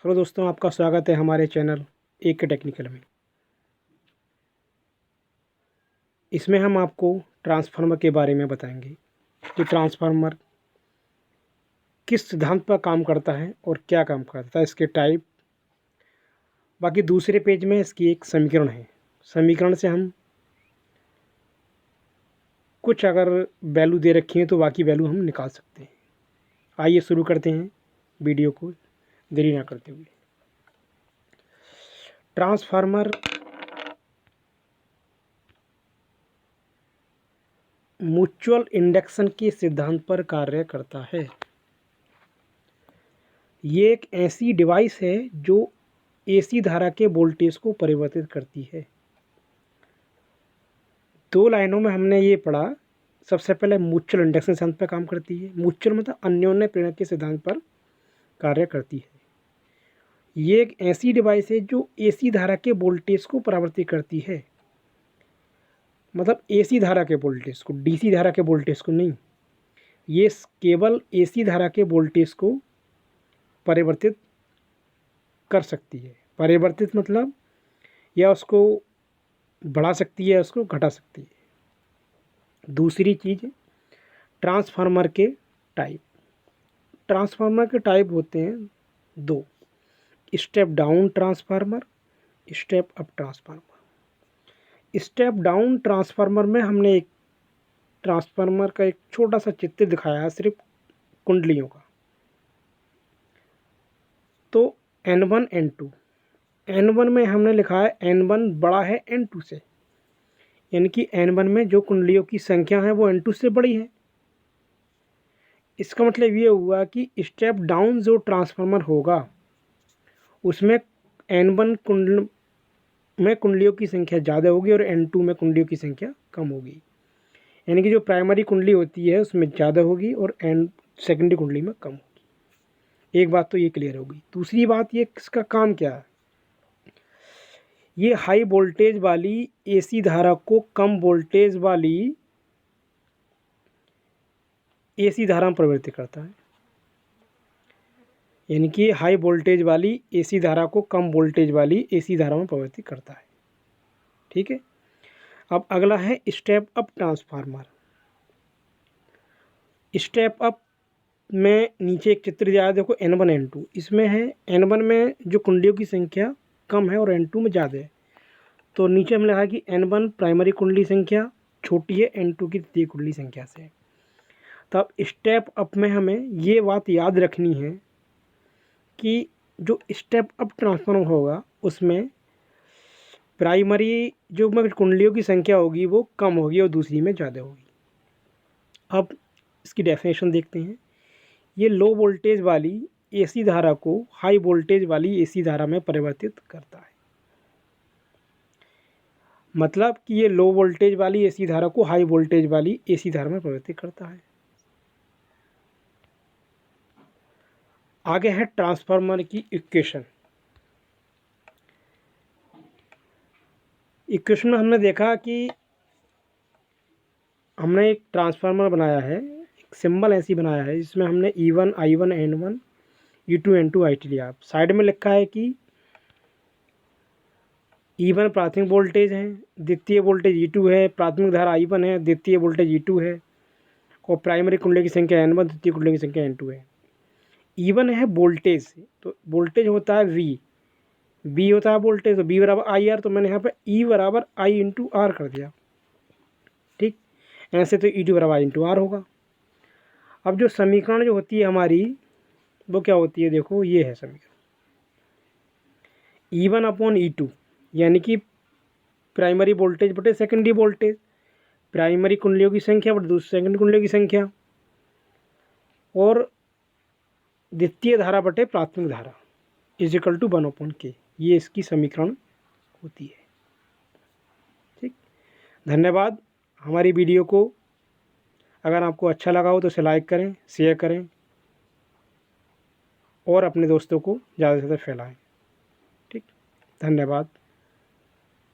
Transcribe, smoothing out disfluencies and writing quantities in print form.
Hello दोस्तों, आपका स्वागत है हमारे चैनल एक टेक्निकल में। इसमें हम आपको ट्रांसफार्मर के बारे में बताएंगे कि ट्रांसफार्मर किस सिद्धांत पर काम करता है और क्या काम करता है, इसके टाइप। बाकी दूसरे पेज में इसकी एक समीकरण है। समीकरण से हम कुछ अगर वैल्यू दे रखी है तो बाकी वैल्यू हम निकाल सकते हैं। आइए शुरू करते हैं वीडियो को देरी ना करते हुए। ट्रांसफार्मर म्यूचुअल इंडक्शन के सिद्धांत पर कार्य करता है। ये एक ऐसी डिवाइस है जो एसी धारा के वोल्टेज को परिवर्तित करती है। दो लाइनों में हमने ये पढ़ा। सबसे पहले म्यूचुअल इंडक्शन सिद्धांत पर काम करती है। म्यूचुअल मतलब अन्योन्य प्रेरणा के सिद्धांत पर कार्य करती है। ये एक ऐसी डिवाइस है जो एसी धारा के वोल्टेज को परावर्तित करती है। मतलब एसी धारा के वोल्टेज को, डीसी धारा के वोल्टेज को नहीं। ये केवल एसी धारा के वोल्टेज को परिवर्तित कर सकती है। परिवर्तित मतलब या उसको बढ़ा सकती है, उसको घटा सकती है। दूसरी चीज़, ट्रांसफार्मर के टाइप। ट्रांसफार्मर के टाइप होते हैं दो: step down transformer, step up transformer. Step down transformer में हमने एक ट्रांसफार्मर का एक छोटा सा चित्र दिखाया है, सिर्फ कुंडलियों का। तो N1 N2, N1 में हमने लिखा है N1 बड़ा है N2 से, यानी कि N1 में जो कुंडलियों की संख्या है वो N2 से बड़ी है। इसका मतलब ये हुआ कि स्टेप डाउन जो ट्रांसफार्मर होगा उसमें N1 में कुंडलियों की संख्या ज़्यादा होगी और N2 में कुंडलियों की संख्या कम होगी। यानी कि जो प्राइमरी कुंडली होती है उसमें ज़्यादा होगी और सेकेंडरी कुंडली में कम होगी। एक बात तो ये क्लियर होगी। दूसरी बात, ये इसका काम क्या है। ये हाई वोल्टेज वाली एसी धारा को कम वोल्टेज वाली एसी धारा में परिवर्तित करता है। यानी कि हाई वोल्टेज वाली एसी धारा को कम वोल्टेज वाली एसी धारा में परिवर्तित करता है। ठीक है। अब अगला है step up transformer. Step up में नीचे एक चित्र दिया है, देखो N1 N2। इसमें है N1 में जो कुंडलियों की संख्या कम है और N2 में ज़्यादा है। तो नीचे हमने कहा कि N1 प्राइमरी कुंडली संख्या छोटी है N2 की तृतीय कुंडली संख्या से। तब स्टेप अप में हमें ये बात याद रखनी है कि जो स्टेप अप ट्रांसफार्मर होगा उसमें प्राइमरी जो में कुंडलियों की संख्या होगी वो कम होगी और दूसरी में ज़्यादा होगी। अब इसकी डेफिनेशन देखते हैं। ये लो वोल्टेज वाली एसी धारा को हाई वोल्टेज वाली एसी धारा में परिवर्तित करता है। मतलब कि ये लो वोल्टेज वाली एसी धारा को हाई वोल्टेज वाली एसी धारा में परिवर्तित करता है। आगे है ट्रांसफार्मर की इक्वेशन। इक्वेशन में हमने देखा कि हमने एक ट्रांसफार्मर बनाया है, एक सिंबल ऐसी बनाया है जिसमें हमने E1 I1 N1 E2 N2 IT लिया। साइड में लिखा है कि E1 प्राथमिक वोल्टेज है, द्वितीय वोल्टेज E2 है, प्राथमिक धारा I1 है, द्वितीय वोल्टेज E2 है और प्राइमरी कुंडली की संख्या N1, द्वितीय कुंडली की संख्या N2 है। E1 है वोल्टेज, तो वोल्टेज होता है V होता है वोल्टेज, तो V बराबर आई आर। तो मैंने यहाँ पर E बराबर I इंटू आर कर दिया। ठीक, ऐसे तो E2 बराबर I इंटू आर होगा। अब जो समीकरण जो होती है हमारी वो क्या होती है, देखो ये है समीकरण। E1 अपॉन E2 यानी कि प्राइमरी वोल्टेज बटे सेकेंडरी वोल्टेज, प्राइमरी कुंडलियों की संख्या बटे दूसरी सेकेंडरी कुंडलियों की संख्या, और द्वितीय धारा बटे प्राथमिक धारा इज इक्वल टू 1/k। ये इसकी समीकरण होती है। ठीक, धन्यवाद। हमारी वीडियो को अगर आपको अच्छा लगा हो तो इसे लाइक करें, शेयर करें और अपने दोस्तों को ज़्यादा से ज़्यादा फैलाएं। ठीक, धन्यवाद।